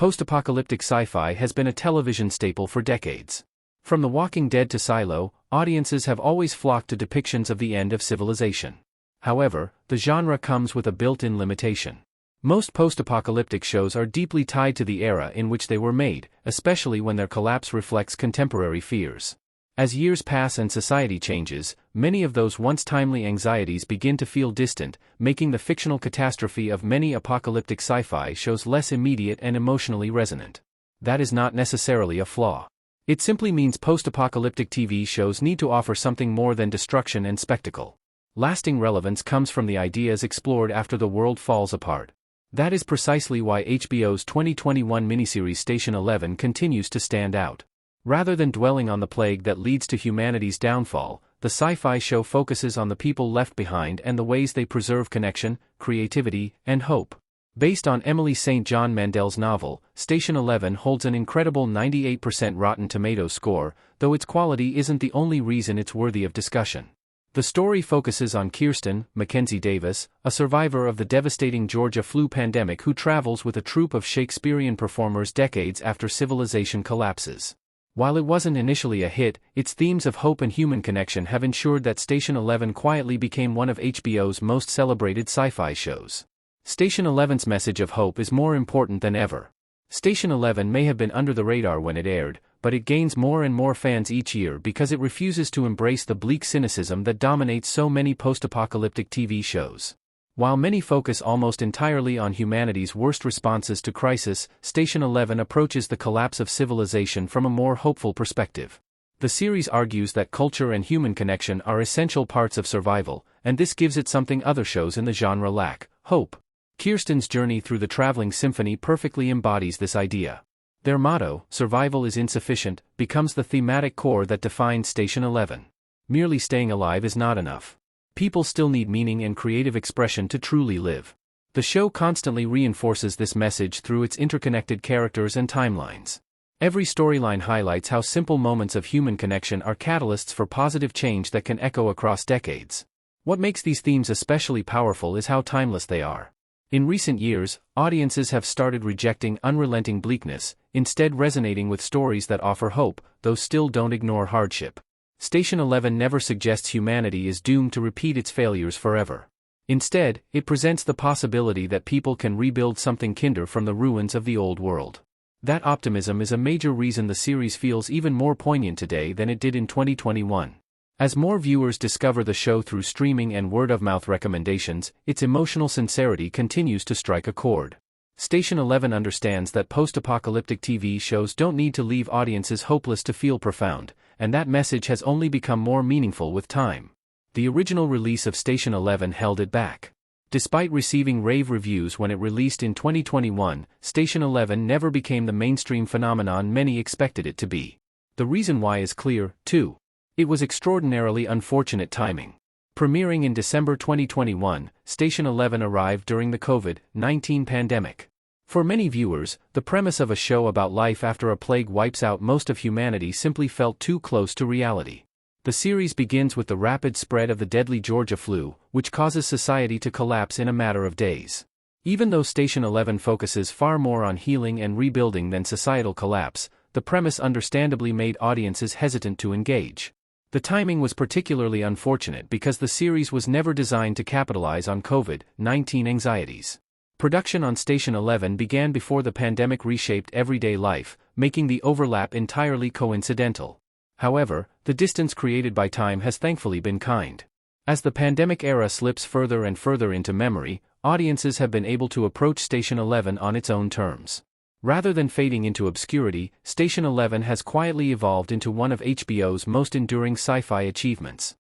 Post-apocalyptic sci-fi has been a television staple for decades. From The Walking Dead to Silo, audiences have always flocked to depictions of the end of civilization. However, the genre comes with a built-in limitation. Most post-apocalyptic shows are deeply tied to the era in which they were made, especially when their collapse reflects contemporary fears. As years pass and society changes, many of those once timely anxieties begin to feel distant, making the fictional catastrophe of many apocalyptic sci-fi shows less immediate and emotionally resonant. That is not necessarily a flaw. It simply means post-apocalyptic TV shows need to offer something more than destruction and spectacle. Lasting relevance comes from the ideas explored after the world falls apart. That is precisely why HBO's 2021 miniseries Station 11 continues to stand out. Rather than dwelling on the plague that leads to humanity's downfall, the sci-fi show focuses on the people left behind and the ways they preserve connection, creativity, and hope. Based on Emily St. John Mandel's novel, Station 11 holds an incredible 98% Rotten Tomatoes score, though its quality isn't the only reason it's worthy of discussion. The story focuses on Kirsten, Mackenzie Davis, a survivor of the devastating Georgia flu pandemic who travels with a troupe of Shakespearean performers decades after civilization collapses. While it wasn't initially a hit, its themes of hope and human connection have ensured that Station 11 quietly became one of HBO's most celebrated sci-fi shows. Station 11's message of hope is more important than ever. Station 11 may have been under the radar when it aired, but it gains more and more fans each year because it refuses to embrace the bleak cynicism that dominates so many post-apocalyptic TV shows. While many focus almost entirely on humanity's worst responses to crisis, Station 11 approaches the collapse of civilization from a more hopeful perspective. The series argues that culture and human connection are essential parts of survival, and this gives it something other shows in the genre lack: hope. Kirsten's journey through the traveling symphony perfectly embodies this idea. Their motto, "Survival is insufficient," becomes the thematic core that defines Station 11. Merely staying alive is not enough. People still need meaning and creative expression to truly live. The show constantly reinforces this message through its interconnected characters and timelines. Every storyline highlights how simple moments of human connection are catalysts for positive change that can echo across decades. What makes these themes especially powerful is how timeless they are. In recent years, audiences have started rejecting unrelenting bleakness, instead resonating with stories that offer hope, though still don't ignore hardship. Station 11 never suggests humanity is doomed to repeat its failures forever. Instead, it presents the possibility that people can rebuild something kinder from the ruins of the old world. That optimism is a major reason the series feels even more poignant today than it did in 2021. As more viewers discover the show through streaming and word-of-mouth recommendations, its emotional sincerity continues to strike a chord. Station 11 understands that post-apocalyptic TV shows don't need to leave audiences hopeless to feel profound, and that message has only become more meaningful with time. The original release of Station 11 held it back. Despite receiving rave reviews when it released in 2021, Station 11 never became the mainstream phenomenon many expected it to be. The reason why is clear, too. It was extraordinarily unfortunate timing. Premiering in December 2021, Station 11 arrived during the COVID-19 pandemic. For many viewers, the premise of a show about life after a plague wipes out most of humanity simply felt too close to reality. The series begins with the rapid spread of the deadly Georgia flu, which causes society to collapse in a matter of days. Even though Station 11 focuses far more on healing and rebuilding than societal collapse, the premise understandably made audiences hesitant to engage. The timing was particularly unfortunate because the series was never designed to capitalize on COVID-19 anxieties. Production on Station 11 began before the pandemic reshaped everyday life, making the overlap entirely coincidental. However, the distance created by time has thankfully been kind. As the pandemic era slips further and further into memory, audiences have been able to approach Station 11 on its own terms. Rather than fading into obscurity, Station 11 has quietly evolved into one of HBO's most enduring sci-fi achievements.